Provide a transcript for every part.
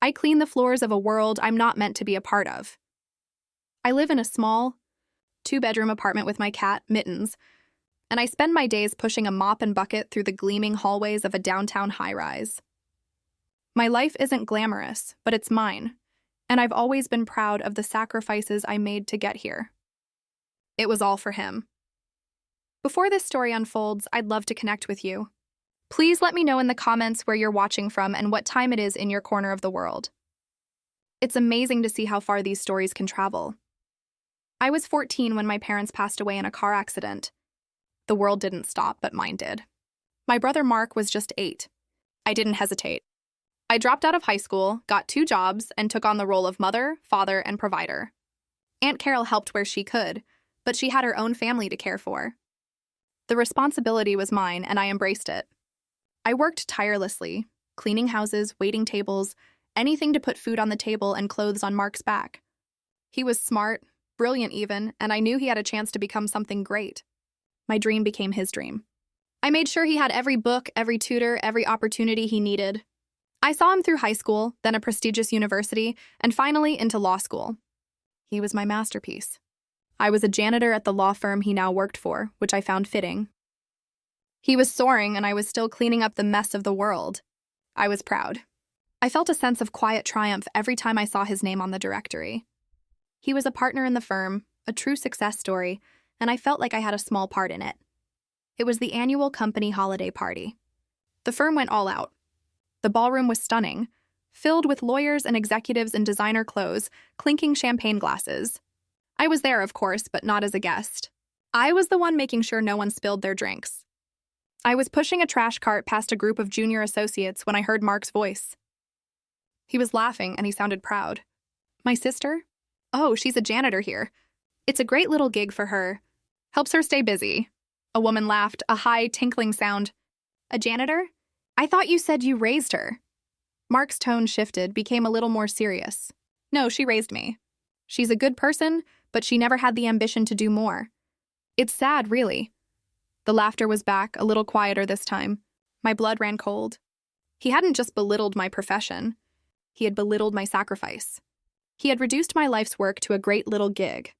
I clean the floors of a world I'm not meant to be a part of. I live in a small, two-bedroom apartment with my cat, Mittens, and I spend my days pushing a mop and bucket through the gleaming hallways of a downtown high-rise. My life isn't glamorous, but it's mine, and I've always been proud of the sacrifices I made to get here. It was all for him. Before this story unfolds, I'd love to connect with you. Please let me know in the comments where you're watching from and what time it is in your corner of the world. It's amazing to see how far these stories can travel. I was 14 when my parents passed away in a car accident. The world didn't stop, but mine did. My brother Mark was just 8. I didn't hesitate. I dropped out of high school, got 2 jobs, and took on the role of mother, father, and provider. Aunt Carol helped where she could, but she had her own family to care for. The responsibility was mine, and I embraced it. I worked tirelessly, cleaning houses, waiting tables, anything to put food on the table and clothes on Mark's back. He was smart, brilliant even, and I knew he had a chance to become something great. My dream became his dream. I made sure he had every book, every tutor, every opportunity he needed. I saw him through high school, then a prestigious university, and finally into law school. He was my masterpiece. I was a janitor at the law firm he now worked for, which I found fitting. He was soaring, and I was still cleaning up the mess of the world. I was proud. I felt a sense of quiet triumph every time I saw his name on the directory. He was a partner in the firm, a true success story, and I felt like I had a small part in it. It was the annual company holiday party. The firm went all out. The ballroom was stunning, filled with lawyers and executives in designer clothes, clinking champagne glasses. I was there, of course, but not as a guest. I was the one making sure no one spilled their drinks. I was pushing a trash cart past a group of junior associates when I heard Mark's voice. He was laughing, and he sounded proud. My sister? Oh, she's a janitor here. It's a great little gig for her. Helps her stay busy. A woman laughed, a high, tinkling sound. A janitor? I thought you said you raised her. Mark's tone shifted, became a little more serious. No, she raised me. She's a good person, but she never had the ambition to do more. It's sad, really. The laughter was back, a little quieter this time. My blood ran cold. He hadn't just belittled my profession. He had belittled my sacrifice. He had reduced my life's work to a great little gig.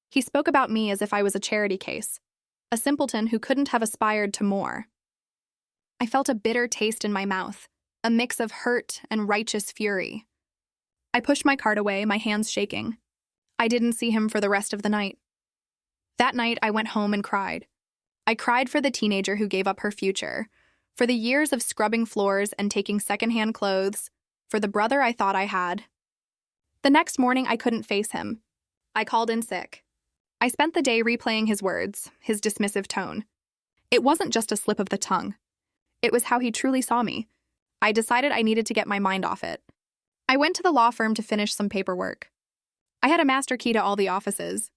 He spoke about me as if I was a charity case, a simpleton who couldn't have aspired to more. I felt a bitter taste in my mouth, a mix of hurt and righteous fury. I pushed my cart away, my hands shaking. I didn't see him for the rest of the night. That night, I went home and cried. I cried for the teenager who gave up her future, for the years of scrubbing floors and taking secondhand clothes, for the brother I thought I had. The next morning, I couldn't face him. I called in sick. I spent the day replaying his words, his dismissive tone. It wasn't just a slip of the tongue. It was how he truly saw me. I decided I needed to get my mind off it. I went to the law firm to finish some paperwork. I had a master key to all the offices.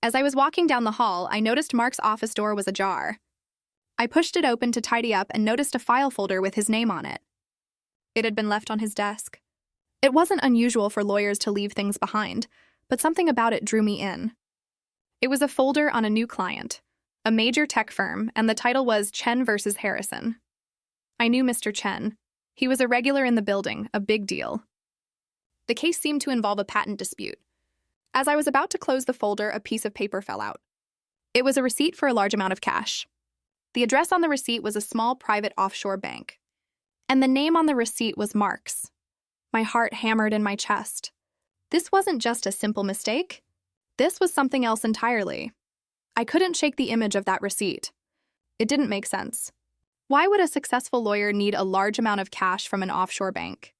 As I was walking down the hall, I noticed Mark's office door was ajar. I pushed it open to tidy up and noticed a file folder with his name on it. It had been left on his desk. It wasn't unusual for lawyers to leave things behind, but something about it drew me in. It was a folder on a new client, a major tech firm, and the title was Chen versus Harrison. I knew Mr. Chen. He was a regular in the building, a big deal. The case seemed to involve a patent dispute. As I was about to close the folder, a piece of paper fell out. It was a receipt for a large amount of cash. The address on the receipt was a small private offshore bank, and the name on the receipt was Mark's. My heart hammered in my chest. This wasn't just a simple mistake. This was something else entirely. I couldn't shake the image of that receipt. It didn't make sense. Why would a successful lawyer need a large amount of cash from an offshore bank?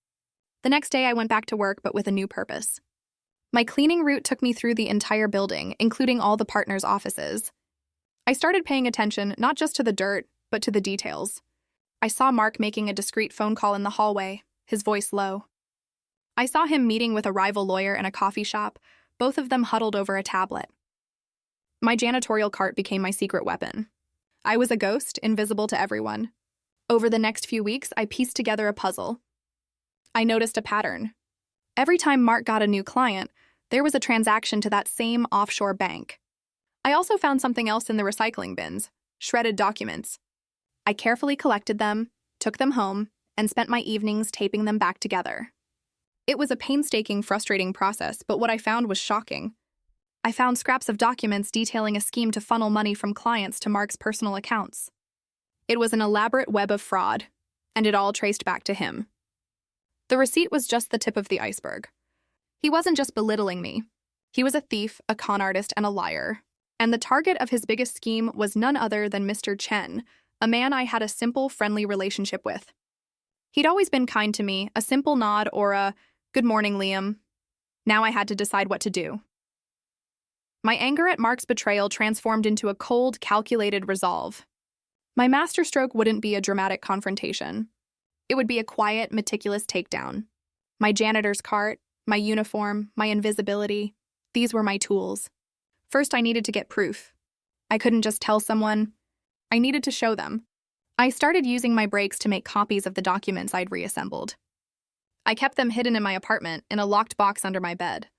The next day, I went back to work, but with a new purpose. My cleaning route took me through the entire building, including all the partners' offices. I started paying attention not just to the dirt, but to the details. I saw Mark making a discreet phone call in the hallway, his voice low. I saw him meeting with a rival lawyer in a coffee shop, both of them huddled over a tablet. My janitorial cart became my secret weapon. I was a ghost, invisible to everyone. Over the next few weeks, I pieced together a puzzle. I noticed a pattern. Every time Mark got a new client, there was a transaction to that same offshore bank. I also found something else in the recycling bins, shredded documents. I carefully collected them, took them home, and spent my evenings taping them back together. It was a painstaking, frustrating process, but what I found was shocking. I found scraps of documents detailing a scheme to funnel money from clients to Mark's personal accounts. It was an elaborate web of fraud, and it all traced back to him. The receipt was just the tip of the iceberg. He wasn't just belittling me. He was a thief, a con artist, and a liar. And the target of his biggest scheme was none other than Mr. Chen, a man I had a simple, friendly relationship with. He'd always been kind to me, a simple nod or a, "Good morning, Liam." Now I had to decide what to do. My anger at Mark's betrayal transformed into a cold, calculated resolve. My masterstroke wouldn't be a dramatic confrontation. It would be a quiet, meticulous takedown. My janitor's cart, my uniform, my invisibility, these were my tools. First, I needed to get proof. I couldn't just tell someone. I needed to show them. I started using my breaks to make copies of the documents I'd reassembled. I kept them hidden in my apartment, in a locked box under my bed.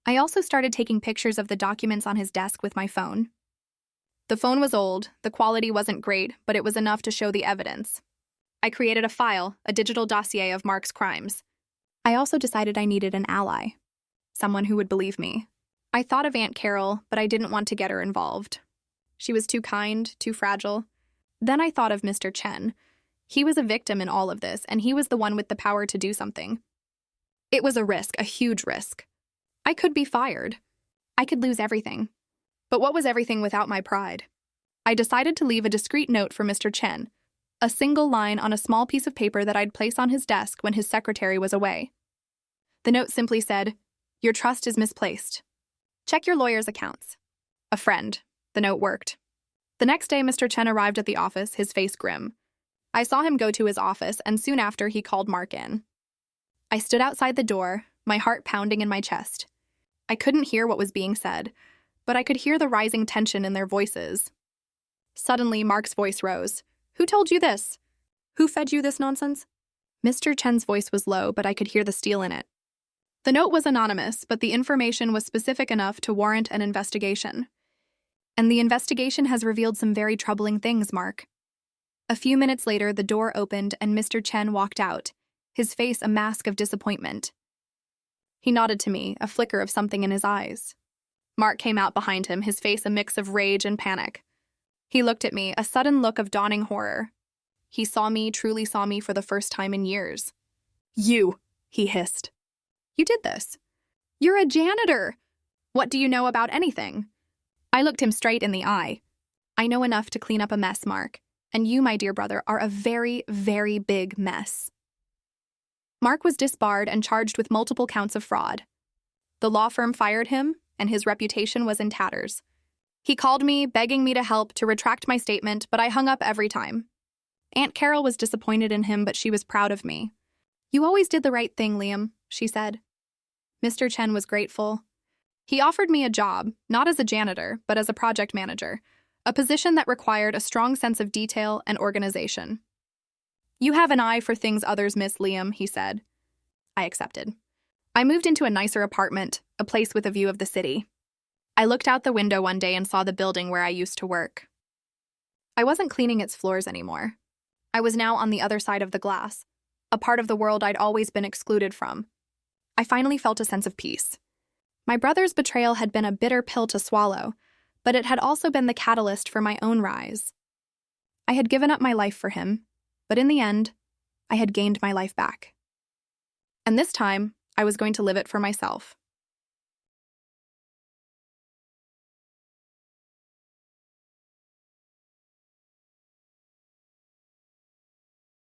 I also started taking pictures of the documents on his desk with my phone. The phone was old, the quality wasn't great, but it was enough to show the evidence. I created a file, a digital dossier of Mark's crimes. I also decided I needed an ally, someone who would believe me. I thought of Aunt Carol, but I didn't want to get her involved. She was too kind, too fragile. Then I thought of Mr. Chen. He was a victim in all of this, and he was the one with the power to do something. It was a risk, a huge risk. I could be fired. I could lose everything. But what was everything without my pride? I decided to leave a discreet note for Mr. Chen, a single line on a small piece of paper that I'd place on his desk when his secretary was away. The note simply said, "Your trust is misplaced. Check your lawyer's accounts." A friend. The note worked. The next day, Mr. Chen arrived at the office, his face grim. I saw him go to his office, and soon after, he called Mark in. I stood outside the door, my heart pounding in my chest. I couldn't hear what was being said, but I could hear the rising tension in their voices. Suddenly, Mark's voice rose. "Who told you this? Who fed you this nonsense?" Mr. Chen's voice was low, but I could hear the steel in it. The note was anonymous, but the information was specific enough to warrant an investigation. And the investigation has revealed some very troubling things, Mark. A few minutes later, the door opened and Mr. Chen walked out, his face a mask of disappointment. He nodded to me, a flicker of something in his eyes. Mark came out behind him, his face a mix of rage and panic. He looked at me, a sudden look of dawning horror. He saw me, truly saw me for the first time in years. "You," he hissed. "You did this. You're a janitor. What do you know about anything?" I looked him straight in the eye. "I know enough to clean up a mess, Mark, and you, my dear brother, are a very, very big mess." Mark was disbarred and charged with multiple counts of fraud. The law firm fired him, and his reputation was in tatters. He called me, begging me to help, to retract my statement, but I hung up every time. Aunt Carol was disappointed in him, but she was proud of me. "You always did the right thing, Liam," she said. Mr. Chen was grateful. He offered me a job, not as a janitor, but as a project manager, a position that required a strong sense of detail and organization. "You have an eye for things others miss, Liam," he said. I accepted. I moved into a nicer apartment, a place with a view of the city. I looked out the window one day and saw the building where I used to work. I wasn't cleaning its floors anymore. I was now on the other side of the glass, a part of the world I'd always been excluded from. I finally felt a sense of peace. My brother's betrayal had been a bitter pill to swallow, but it had also been the catalyst for my own rise. I had given up my life for him, but in the end, I had gained my life back. And this time, I was going to live it for myself.